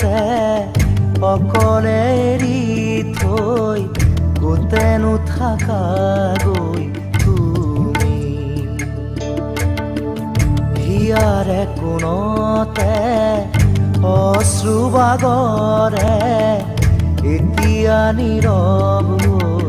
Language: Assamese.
কোণতে অকলে এৰি থৈ কোতেনো থাকাগৈ তুমি। হিয়াৰে কোণতে অশ্ৰু বাগৰে এতিয়া নীৰৱ হৈ